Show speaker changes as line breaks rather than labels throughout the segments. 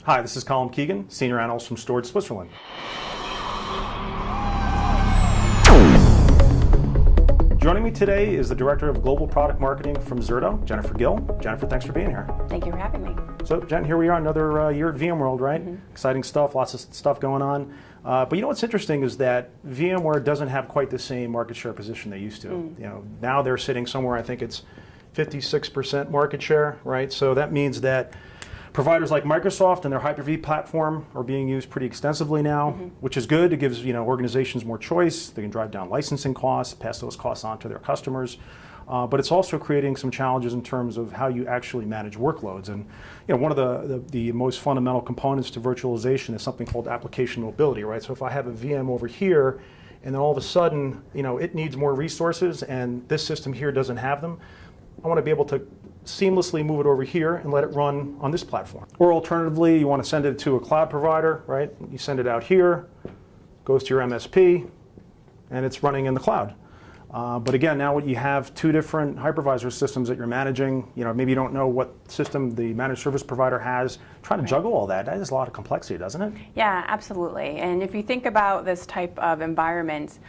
Hi, this is Colin Keegan, Senior Analyst from Storage Switzerland. Joining me today is the Director of Global Product Marketing from Zerto, Jennifer Gill. Jennifer, thanks for being here.
Thank you for having me.
So, Jen, here we are, another year at VMworld, right? Mm-hmm. Exciting stuff, lots of stuff going on. But you know what's interesting is that VMware doesn't have quite the same market share position they used to. You know, now they're sitting somewhere, I think it's 56% market share, right? So that means that providers like Microsoft and their Hyper-V platform are being used pretty extensively now, which is good. It gives organizations more choice. They can drive down licensing costs, pass those costs on to their customers. But it's also creating some challenges in terms of how you actually manage workloads. And one of the most fundamental components to virtualization is something called application mobility, right? So if I have a VM over here, and then all of a sudden, it needs more resources, and this system here doesn't have them, I want to be able to seamlessly move it over here and let it run on this platform. Or alternatively, you want to send it to a cloud provider, right? You send it out here, goes to your MSP, and it's running in the cloud. But again, now you have two different hypervisor systems that you're managing. Maybe you don't know what system the managed service provider has. Trying to juggle all that is a lot of complexity, doesn't it?
Yeah, absolutely. And if you think about this type of environment,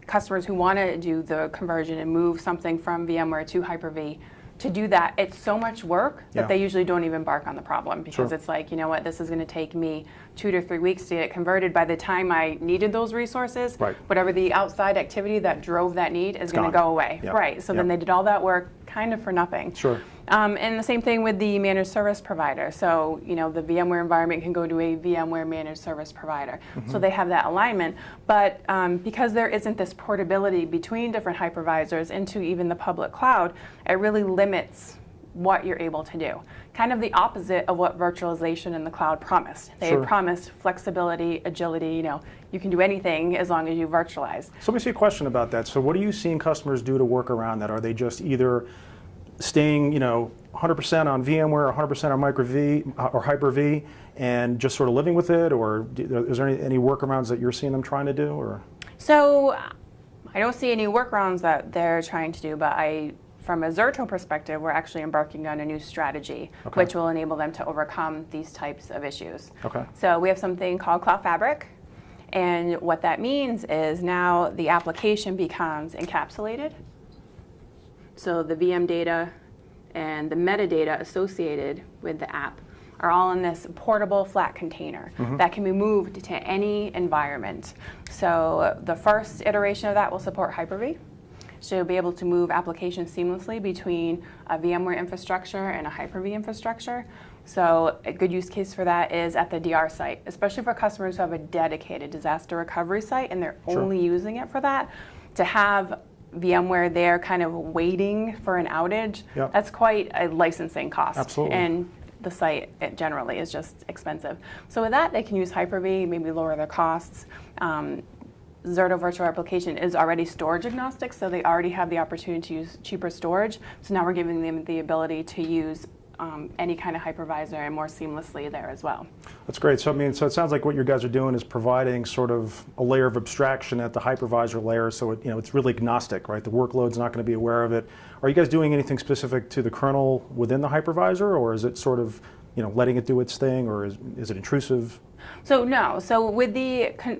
customers who want to do the conversion and move something from VMware to Hyper-V, to do that, it's so much work that they usually don't even embark on the problem, because it's like, you know what, this is going to take me 2 to 3 weeks to get it converted. By the time I needed those resources, whatever the outside activity that drove that need is going to go away. So then they did all that work kind of for nothing. And the same thing with the managed service provider. So, the VMware environment can go to a VMware managed service provider. So they have that alignment. But because there isn't this portability between different hypervisors into even the public cloud, it really limits what you're able to do. Kind of the opposite of what virtualization in the cloud promised. They promised flexibility, agility, you can do anything as long as you virtualize.
So let me see a question about that. So what are you seeing customers do to work around that? Are they just either staying, 100% on VMware, 100% on Micro-V or Hyper-V, and just sort of living with it? Or is there any workarounds that you're seeing them trying to do? Or?
So I don't see any workarounds that they're trying to do, but from a Zerto perspective, we're actually embarking on a new strategy, which will enable them to overcome these types of issues. So we have something called Cloud Fabric, and what that means is now the application becomes encapsulated. So the VM data and the metadata associated with the app are all in this portable flat container that can be moved to any environment. So the first iteration of that will support Hyper-V. So you'll be able to move applications seamlessly between a VMware infrastructure and a Hyper-V infrastructure. So a good use case for that is at the DR site, especially for customers who have a dedicated disaster recovery site and they're only using it for that. To have VMware there kind of waiting for an outage, that's quite a licensing cost. And the site generally is just expensive. So with that, they can use Hyper-V, maybe lower their costs. Zerto Virtual Application is already storage agnostic, so they already have the opportunity to use cheaper storage. So now we're giving them the ability to use any kind of hypervisor and more seamlessly there as well. That's
great. So it sounds like what you guys are doing is providing sort of a layer of abstraction at the hypervisor layer, so it's really agnostic, right? The workload's not going to be aware of it. Are you guys doing anything specific to the kernel within the hypervisor, or is it sort of letting it do its thing, or is it intrusive?
So no. So with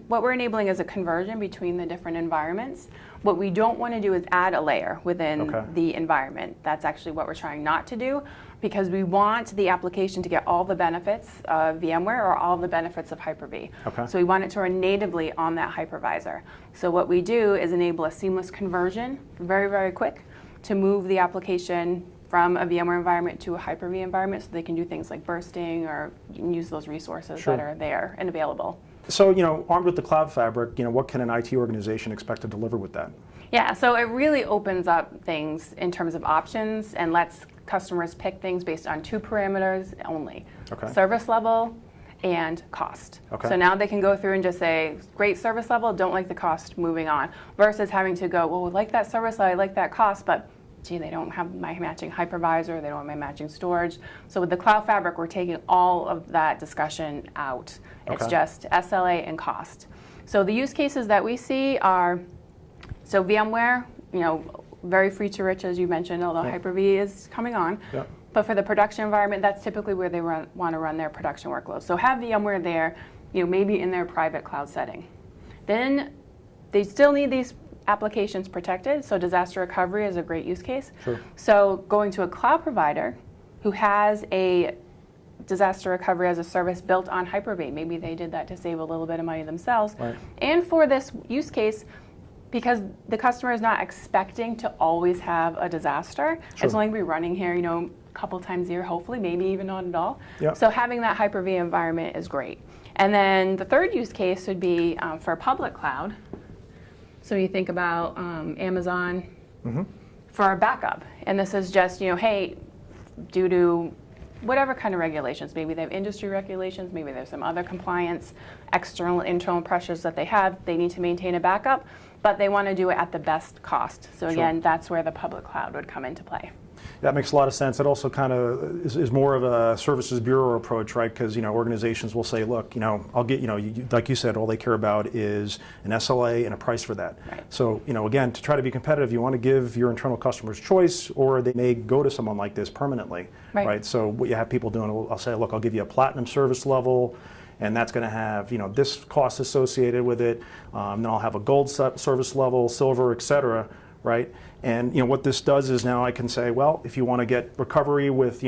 what we're enabling is a conversion between the different environments. What we don't want to do is add a layer within the environment. That's actually what we're trying not to do, because we want the application to get all the benefits of VMware or all the benefits of Hyper-V. So we want it to run natively on that hypervisor. So what we do is enable a seamless conversion, very, very quick, to move the application from a VMware environment to a Hyper-V environment, so they can do things like bursting or use those resources that are there and available.
So, armed with the Cloud Fabric, what can an IT organization expect to deliver with that?
Yeah, so it really opens up things in terms of options and lets customers pick things based on 2 parameters only: service level and cost. So now they can go through and just say, great service level, don't like the cost, moving on, versus having to go, well, we like that service level, I like that cost, but gee, they don't have my matching hypervisor, they don't have my matching storage. So with the Cloud Fabric, we're taking all of that discussion out. It's just SLA and cost. So the use cases that we see are, so VMware, very feature rich, as you mentioned, although Hyper-V is coming on. But for the production environment, that's typically where they want to run their production workloads. So have VMware there, maybe in their private cloud setting. Then they still need these applications protected, so disaster recovery is a great use case.
Sure.
So going to a cloud provider who has a disaster recovery as a service built on Hyper-V, maybe they did that to save a little bit of money themselves.
Right.
And for this use case, because the customer is not expecting to always have a disaster,
Sure.
it's only going to be running here, a couple times a year, hopefully, maybe even not at all.
Yep.
So having that Hyper-V environment is great. And then the third use case would be for public cloud. So you think about Amazon for our backup. And this is just, hey, due to whatever kind of regulations, maybe they have industry regulations, maybe there's some other compliance, external, internal pressures that they have, they need to maintain a backup, but they want to do it at the best cost. So again, that's where the public cloud would come into play.
That makes a lot of sense. It also kind of is more of a services bureau approach, right? Because organizations will say, look, I'll get, like you said, all they care about is an SLA and a price for that.
Right.
So again, to try to be competitive, you want to give your internal customers choice, or they may go to someone like this permanently, right? So what you have people doing, I'll say, look, I'll give you a platinum service level, and that's going to have this cost associated with it. Then I'll have a gold service level, silver, et cetera, right? And what this does is now I can say, well, if you want to get recovery with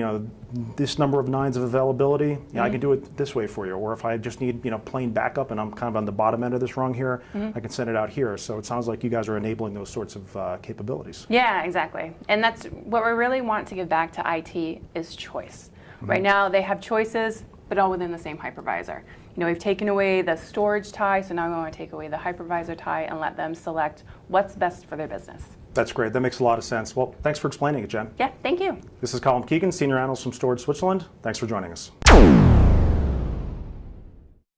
this number of nines of availability, I can do it this way for you. Or if I just need plain backup and I'm kind of on the bottom end of this rung here, I can send it out here. So it sounds like you guys are enabling those sorts of capabilities.
Yeah, exactly. And that's what we really want to give back to IT is choice. Right now they have choices, but all within the same hypervisor. We've taken away the storage tie, so now we want to take away the hypervisor tie and let them select what's best for their business.
That's great. That makes a lot of sense. Well, thanks for explaining it, Jen.
Yeah, thank you.
This is Colin Keegan, Senior Analyst from Storage Switzerland. Thanks for joining us.